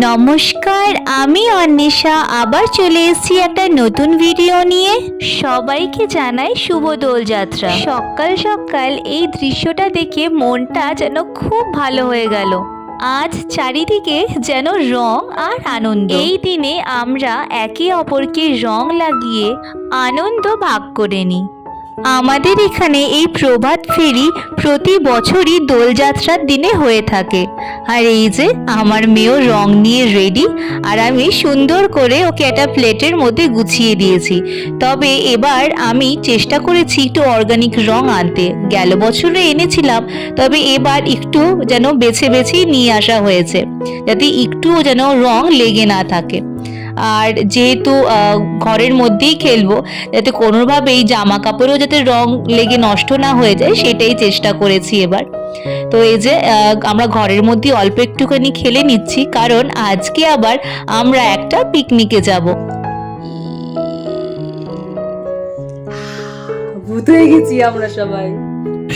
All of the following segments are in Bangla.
নমস্কার, আমি অন্বেষা আবার চলে এসেছি একটা নতুন ভিডিও নিয়ে। সবাইকে জানাই শুভ দোলযাত্রা। সকাল সকাল এই দৃশ্যটা দেখে মনটা যেন খুব ভালো হয়ে গেল। আজ চারিদিকে যেন রং আর আনন্দ। এই দিনে আমরা একে অপরকে রং লাগিয়ে আনন্দ ভাগ করে নিই। আমাদের এখানে এই প্রভাত ফেরি প্রতি বছরই দোলযাত্রার দিনে হয়ে থাকে। আর এই যে আমার মেয়েও রং নিয়ে রেডি, আর আমি সুন্দর করে ওকে একটা প্লেটের মধ্যে গুছিয়ে দিয়েছি। তবে এবার আমি চেষ্টা করেছি একটু অর্গানিক রং আনতে। গেল বছরে এনেছিলাম, তবে এবার একটু যেন বেছে বেছেই নিয়ে আসা হয়েছে, যাতে একটুও যেন রং লেগে না থাকে। আর যেহেতু ঘরের মধ্যেই খেলবো, যাতে কোনোভাবেই জামা কাপড়েও যাতে রং লেগে নষ্ট না হয়ে যায়, সেটাই চেষ্টা করেছি এবার। তো এই যে আমরা ঘরের মধ্যে অল্প একটুখানি খেলে নিচ্ছি, কারণ আজকে আবার আমরা একটা পিকনিকে যাব। ভূত হয়ে গেছি আমরা সবাই।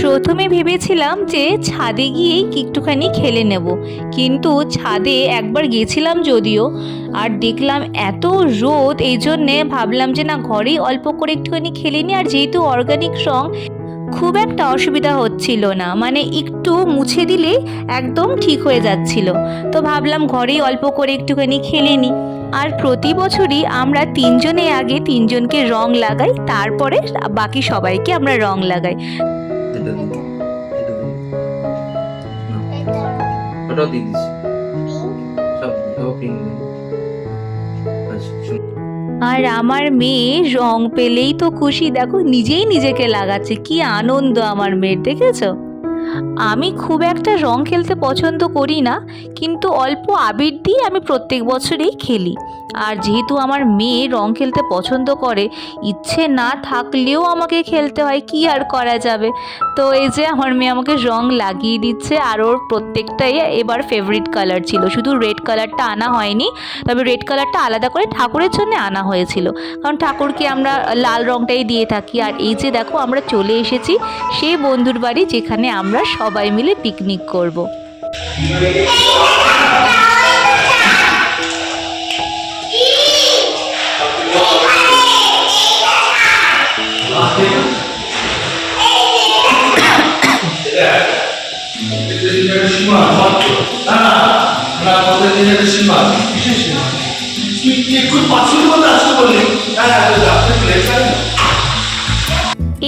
প্রথমে ভেবেছিলাম যে ছাদে গিয়েই একটুখানি খেলে নেব, কিন্তু ছাদে একবার গেছিলাম যদিও, আর দেখলাম এত রোদ, এই জন্যে ভাবলাম যে না, ঘরেই অল্প করে একটুখানি খেলে নিই। আর যেহেতু অর্গানিক রং, খুব একটা অসুবিধা হচ্ছিল না, মানে একটু মুছে দিলেই একদম ঠিক হয়ে যাচ্ছিল। তো ভাবলাম ঘরেই অল্প করে একটুখানি খেলে নিই। আর প্রতি বছরই আমরা তিনজনে আগে তিনজনকে রং লাগাই, তারপরে বাকি সবাইকে আমরা রং লাগাই। আর আমার মেয়ে রং পেলেই তো খুশি, দেখো নিজেই নিজেকে লাগাচ্ছে, কি আনন্দ আমার মেয়ের, দেখেছো? আমি খুব একটা রং খেলতে পছন্দ করি না, কিন্তু অল্প আবির দিয়ে আমি প্রত্যেক বছরেই খেলি। আর যেহেতু আমার মেয়ে রং খেলতে পছন্দ করে, ইচ্ছে না থাকলেও আমাকে খেলতে হয়, কি আর করা যাবে। তো এই যে আমার মেয়ে আমাকে রং লাগিয়ে দিচ্ছে, আর ওর প্রত্যেকটাই এবার ফেভারিট কালার ছিল, শুধু রেড কালারটা আনা হয়নি। তবে রেড কালারটা আলাদা করে ঠাকুরের জন্য আনা হয়েছিল, কারণ ঠাকুরকে আমরা লাল রংটাই দিয়ে থাকি। আর এই যে দেখো আমরা চলে এসেছি সেই বন্ধুর বাড়ি, যেখানে আমরা সবাই মিলে পিকনিক করব।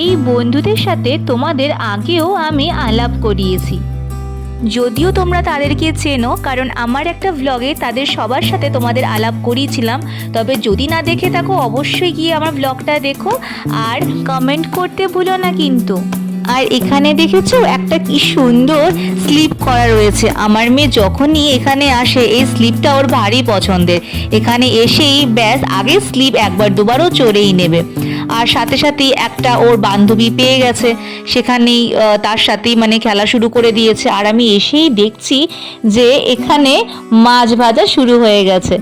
এই বন্ধুদের সাথে তোমাদের আগেও আমি আলাপ করিয়েছি, যদিও তোমরা তাদেরকে চেনো, কারণ আমার একটা ভ্লগে তাদের সবার সাথে তোমাদের আলাপ করিয়েছিলাম। তবে যদি না দেখে থাকো, অবশ্যই গিয়ে আমার ভ্লগটা দেখো, আর কমেন্ট করতে ভুলো না কিন্তু। আর এখানে দেখেছো একটা কি সুন্দর স্লিপ করা রয়েছে। আমার মেয়ে যখনই এখানে আসে, এই স্লিপটা ওর ভারী পছন্দের। এখানে এসেই ব্যাস আগে স্লিপ একবার দুবারও চড়েই নেবে। আর সাথে সাথেই একটা ওর বান্ধবী পেয়ে গেছে, সেখানেই তার সাথেই মানে খেলা শুরু করে দিয়েছে। আর আমি এসেই দেখছি যে এখানে মাছ ভাজা শুরু হয়ে গেছে।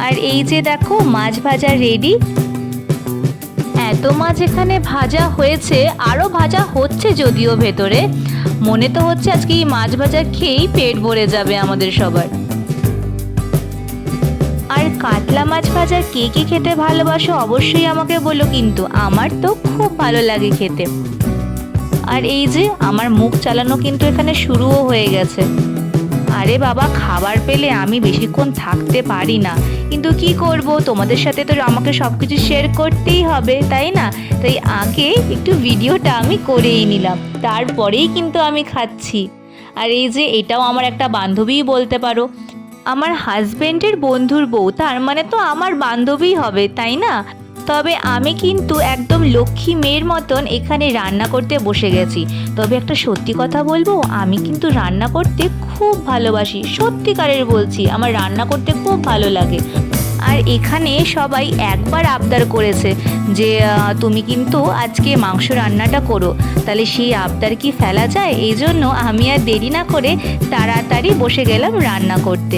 আর এই যে দেখো মাছ ভাজা রেডি। এত মাছ এখানে ভাজা হয়েছে, আরও ভাজা হচ্ছে যদিও ভেতরে। মনে তো হচ্ছে আজকে এই মাছ ভাজা খেয়েই পেট ভরে যাবে আমাদের সবার। আর কাতলা মাছ ভাজা কে কে খেতে ভালোবাসো অবশ্যই আমাকে বলো, কিন্তু আমার তো খুব ভালো লাগে খেতে। আর এই যে আমার মুখ চালানো কিন্তু এখানে শুরুও হয়ে গেছে। আরে বাবা, খাবার পেলে আমি বেশিক্ষণ থাকতে পারি না, কিন্তু কি করব, তোমাদের সাথে তো আমাকে সব কিছু শেয়ার করতেই হবে, তাই না? তাই আগে একটু ভিডিওটা আমি করেই নিলাম, তারপরেই কিন্তু আমি খাচ্ছি। আর এই যে এটাও আমার একটা বান্ধবীই বলতে পারো, আমার হাজবেন্ডের বন্ধুর বউ, তার মানে তো আমার বান্ধবীই হবে, তাই না? তবে আমি কিন্তু একদম লক্ষ্মী মেয়ের মতন এখানে রান্না করতে বসে গেছি। তবে একটা সত্যি কথা বলবো, আমি কিন্তু রান্না করতে খুব ভালোবাসি, সত্যিকারের বলছি, আমার রান্না করতে খুব ভালো লাগে। আর এখানে সবাই একবার আবদার করেছে যে তুমি কিন্তু আজকে মাংস রান্নাটা করো, তাহলে সেই আবদার কি ফেলা যায়? এই জন্য আমি আর দেরি না করে তাড়াতাড়ি বসে গেলাম রান্না করতে।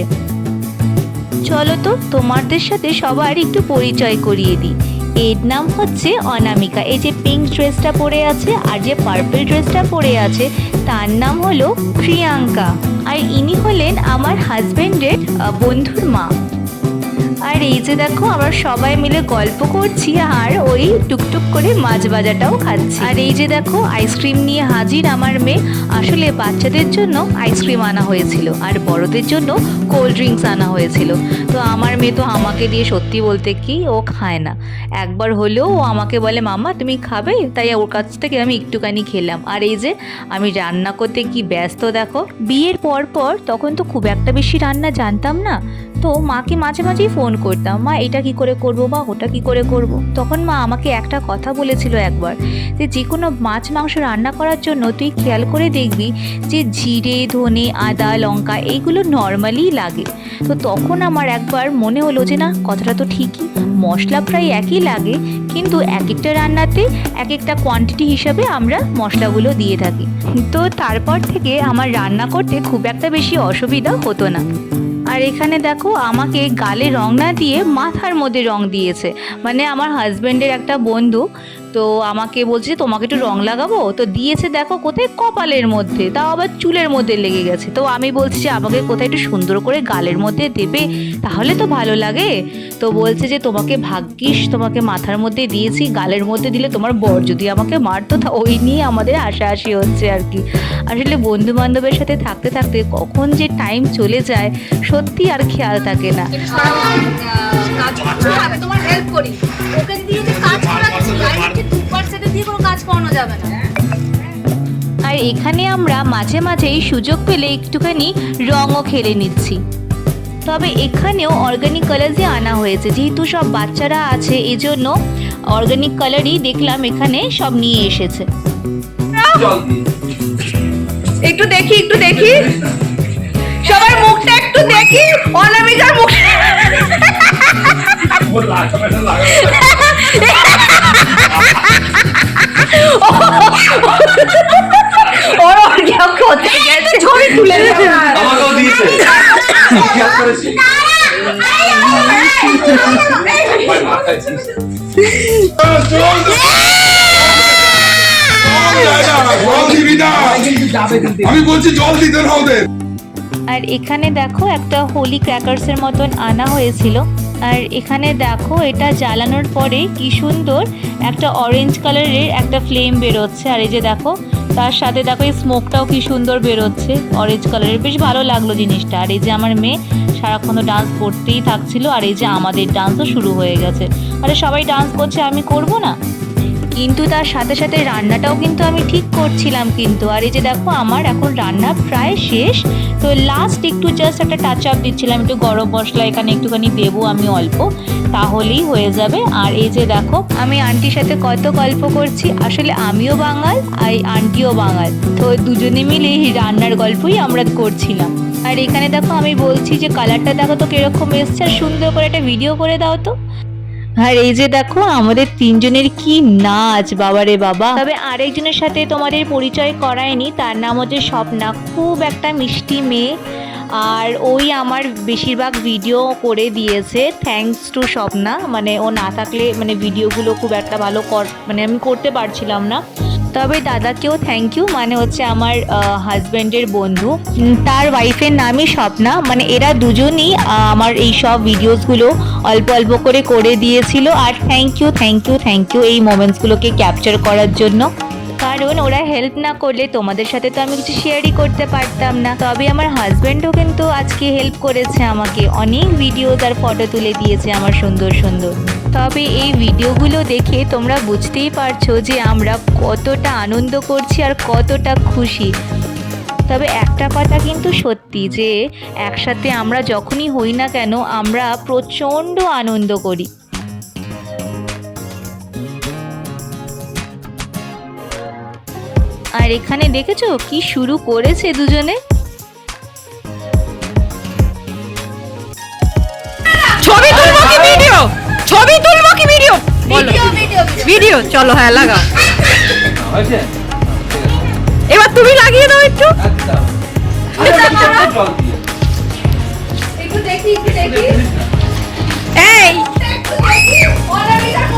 চলো তো তোমাদের সাথে সবার একটু পরিচয় করিয়ে দিই। এর নাম হচ্ছে অনামিকা। এই যে পিঙ্ক ড্রেসটা পরে আছে আর যে পার্পল ড্রেসটা পরে আছে তার নাম হলো প্রিয়াঙ্কা। আর ইনি হলেন আমার হাজবেন্ডের বন্ধুর মা। আর এই যে দেখো আমরা সবাই মিলে গল্প করছি আর ওই টুকটুক করে মাছ ভাজাটাও খাচ্ছি। আর এই যে দেখো আইসক্রিম নিয়ে হাজির আমার মেয়ে। আসলে বাচ্চাদের জন্য আইসক্রিম আনা হয়েছিল আর বড়দের জন্য কোল্ড ড্রিঙ্কস আনা হয়েছিল। তো আমার মেয়ে তো আমাকে দিয়ে সত্যি বলতে কি ও খায় না। একবার হলেও ও আমাকে বলে মাম্মা তুমি খাবে, তাই ওর কাছ থেকে আমি একটুখানি খেলাম। আর এই যে আমি রান্না করতে কি ব্যস্ত দেখো। বিয়ের পর তখন তো খুব একটা বেশি রান্না জানতাম না, তো মাকে মাঝে মাঝেই ফোন করতাম, মা এটা কি করে করব বা ওটা কি করে করব। তখন মা আমাকে একটা কথা বলেছিল একবার, যে কোনো মাছ মাংস রান্না করার জন্য তুই খেয়াল করে দেখবি যে জিরে ধনে আদা লঙ্কা এইগুলো নর্মালিই লাগে। তো তখন আমার একবার মনে হলো যে না, কথাটা তো ঠিকই, মশলা প্রায় একই লাগে, কিন্তু এক একটা রান্নাতে এক একটা কোয়ান্টিটি হিসাবে আমরা মশলাগুলো দিয়ে থাকি। তো তারপর থেকে আমার রান্না করতে খুব একটা বেশি অসুবিধা হতো না। আর এখানে দেখো আমাকে গালে রং না দিয়ে মাথার মধ্যে রং দিয়েছে। মানে আমার হাজব্যান্ডের একটা বন্ধু তো আমাকে বলছে তোমাকে একটু রং লাগাবো, তো দিয়েছে দেখো কোথায়, কপালের মধ্যে, তাও আবার চুলের মধ্যে লেগে গেছে। তো আমি বলছি যে আমাকে কোথায় একটু সুন্দর করে গালের মধ্যে দেবে, তাহলে তো ভালো লাগে। তো বলছে যে তোমাকে ভাগ্যিস তোমাকে মাথার মধ্যে দিয়েছি, গালের মধ্যে দিলে তোমার বর যদি আমাকে মারতো, তা ওই নিয়ে আমাদের হাসাহাসি হচ্ছে আর কি। আসলে বন্ধু বান্ধবের সাথে থাকতে থাকতে কখন যে টাইম চলে যায় সত্যি আর খেয়াল থাকে না। তোমার হেল্প করি, ওকে দিয়ে যে কাজ করাচ্ছি আর কি 2% দিয়ে কোনো কাজ করানো যাবে না। আর এখানে আমরা মাঝে মাঝেই সুযোগ পেলে একটুখানি রঙও খেলে নিচ্ছি। তবে এখানেও অর্গানিক কালারই আনা হয়েছে, যেহেতু সব বাচ্চারা আছে এই জন্য অর্গানিক কালারই দেখলাম এখানে সব নিয়ে এসেছে। একটু দেখি সবার মুখটা একটু দেখি, অনামিকার মুখ ওর অর্গানিক কোথায় গেছে, ছবি তুলে আমাকেও দিয়েছে খেয়াল করেছি আমি বলছি জল দিতে না ওদের। আর এখানে দেখো একটা হোলি ক্র্যাকার্সের মতন আনা হয়েছিল। আর এখানে দেখো এটা জ্বালানোর পরে কি সুন্দর একটা অরেঞ্জ কালারের একটা ফ্লেম বেরোচ্ছে। আর এই যে দেখো তার সাথে দেখো এই স্মোকটাও কি সুন্দর বেরোচ্ছে অরেঞ্জ কালারের, বেশ ভালো লাগলো জিনিসটা। আর এই যে আমার মেয়ে সারাক্ষণ ডান্স করতেই থাকছিল। আর এই যে আমাদের ডান্সও শুরু হয়ে গেছে। আরে সবাই ডান্স করছে, আমি করব না? কিন্তু তার সাথে সাথে রান্নাটাও কিন্তু আমি ঠিক করছিলাম কিন্তু। আর এই যে দেখো আমার এখন রান্না প্রায় শেষ, তো লাস্ট একটু জাস্ট একটা টাচ আপ দিচ্ছিলাম, একটু গরম মশলা এখানে একটুখানি দেবো আমি অল্প, তাহলেই হয়ে যাবে। আর এই যে দেখো আমি আন্টির সাথে কত গল্প করছি, আসলে আমিও বাঙাল আর আন্টিও বাঙাল, তো দুজনে মিলে এই রান্নার গল্পই আমরা করছিলাম। আর এখানে দেখো আমি বলছি যে কালারটা দেখো তো কিরকম এসছে, আর সুন্দর করে একটা ভিডিও করে দাও তো। আর এই যে দেখো আমাদের তিনজনের কি নাচ, বাবারে বাবা। তবে আরেকজনের সাথে তোমাদের পরিচয় করায়নি, তার নাম হচ্ছে স্বপ্না, খুব একটা মিষ্টি মেয়ে। আর ওই আমার বেশিরভাগ ভিডিও করে দিয়েছে, থ্যাঙ্কস টু স্বপ্না। মানে ও না থাকলে মানে ভিডিওগুলো খুব একটা ভালো মানে আমি করতে পারছিলাম না। তবে দাদাকেও থ্যাংক ইউ, মানে হচ্ছে আমার হাজব্যান্ডের বন্ধু, তার ওয়াইফের নামই স্বপ্না। মানে এরা দুজনই আমার এই সব ভিডিওসগুলো অল্প অল্প করে দিয়েছিল। আর থ্যাংক ইউ এই মোমেন্টসগুলোকে ক্যাপচার করার জন্য, কারণ ওরা হেল্প না করলে তোমাদের সাথে তো আমি কিছু শেয়ারই করতে পারতাম না। তবে আমার হাজব্যান্ডও কিন্তু আজকে হেল্প করেছে আমাকে, অনেক ভিডিওস আর ফটো তুলে দিয়েছে আমার সুন্দর সুন্দর। তবে এই ভিডিওগুলো দেখে তোমরা বুঝতেই পারছো যে আমরা কতটা আনন্দ করছি আর কতটা খুশি। তবে একটা কথা কিন্তু সত্যি যে একসাথে আমরা যখনই হই না কেন আমরা প্রচণ্ড আনন্দ করি। আর এখানে দেখেছো কি শুরু করেছে দুজনে। ছবি তুলবো ছবি তুলবো কি ভিডিও? ভিডিও ভিডিও ভিডিও, চলো হ্যাঁ লাগাও। হয়েছে? এবার তুমি লাগিয়ে দাও একটু। জল দিয়ে। একটু দেখি এই অলরেডি দেখো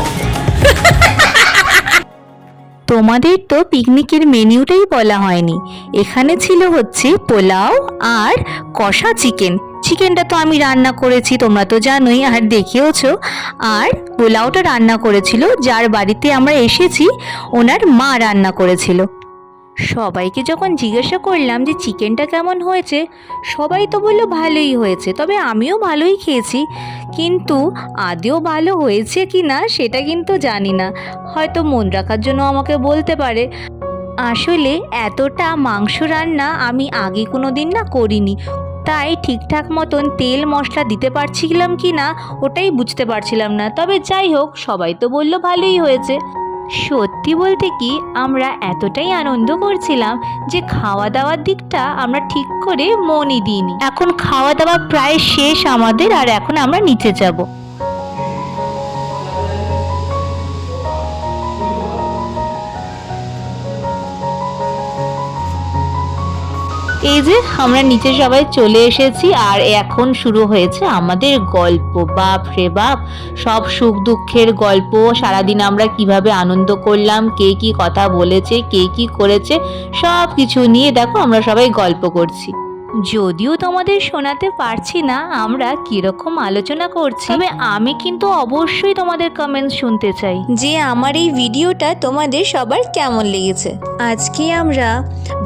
তোমাদের তো পিকনিকের মেনিউটাই বলা হয়নি। এখানে ছিল হচ্ছে পোলাও আর কষা চিকেন। চিকেনটা তো আমি রান্না করেছি, তোমরা তো জানোই আর দেখেওছো। আর পোলাওটা রান্না করেছিল যার বাড়িতে আমরা এসেছি, ওনার মা রান্না করেছিল। সবাইকে যখন জিজ্ঞাসা করলাম যে চিকেনটা কেমন হয়েছে, সবাই তো বললো ভালোই হয়েছে। তবে আমিও ভালোই খেয়েছি, কিন্তু আদেও ভালো হয়েছে কি না সেটা কিন্তু জানি না। হয়তো মন রাখার জন্য আমাকে বলতে পারে। আসলে এতটা মাংস রান্না আমি আগে কোনো দিন না করিনি, তাই ঠিকঠাক মতন তেল মশলা দিতে পারছিলাম কি না ওটাই বুঝতে পারছিলাম না। তবে যাই হোক, সবাই তো বললো ভালোই হয়েছে। সত্যি বলতে কি, আমরা এতটাই আনন্দ করছিলাম যে খাওয়া দাওয়ার দিকটা আমরা ঠিক করে মনই দিইনি। এখন খাওয়া দাওয়া প্রায় শেষ আমাদের, আর এখন আমরা নিচে যাব। এই যে আমরা নিচে সবাই চলে এসেছি, আর এখন শুরু হয়েছে আমাদের গল্প। বাপ রে বাপ, সব সুখ দুঃখের গল্প। সারাদিন আমরা কিভাবে আনন্দ করলাম, কে কি কথা বলেছে, কে কি করেছে, সব কিছু নিয়ে দেখো আমরা সবাই গল্প করছি। যদিও তোমাদের শোনাতে পারছি না আমরা কিরকম আলোচনা করছি, তবে আমি কিন্তু অবশ্যই তোমাদের কমেন্ট শুনতে চাই যে আমার এই ভিডিওটা তোমাদের সবার কেমন লেগেছে। আজকে আমরা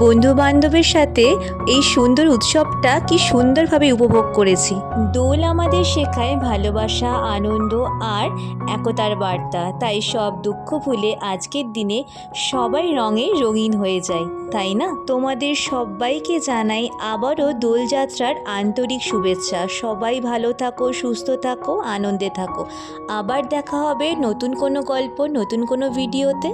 বন্ধু বান্ধবের সাথে এই সুন্দর উৎসবটা কি সুন্দরভাবে উপভোগ করেছি। দোল আমাদের শেখায় ভালোবাসা, আনন্দ আর একতার বার্তা। তাই সব দুঃখ ভুলে আজকের দিনে সবাই রঙে রঙিন হয়ে যায়, তাই না? তোমাদের সবাইকে জানাই আবারও দোলযাত্রার আন্তরিক শুভেচ্ছা। সবাই ভালো থাকো, সুস্থ থাকো, আনন্দে থাকো। আবার দেখা হবে নতুন কোনো গল্প, নতুন কোনো ভিডিওতে।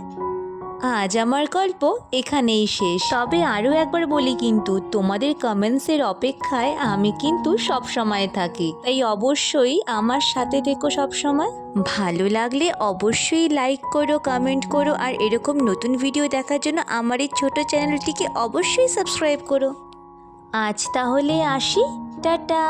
আজ আমার গল্প এখানেই শেষ। তবে আরও একবার বলি, কিন্তু তোমাদের কমেন্টসের অপেক্ষায় আমি কিন্তু সব সময় থাকি, তাই অবশ্যই আমার সাথে থেকো সব সময়। ভালো লাগলে অবশ্যই লাইক করো, কমেন্ট করো, আর এরকম নতুন ভিডিও দেখার জন্য আমার এই ছোট চ্যানেলটিকে অবশ্যই সাবস্ক্রাইব করো। আজ তাহলে আসি, টাটা।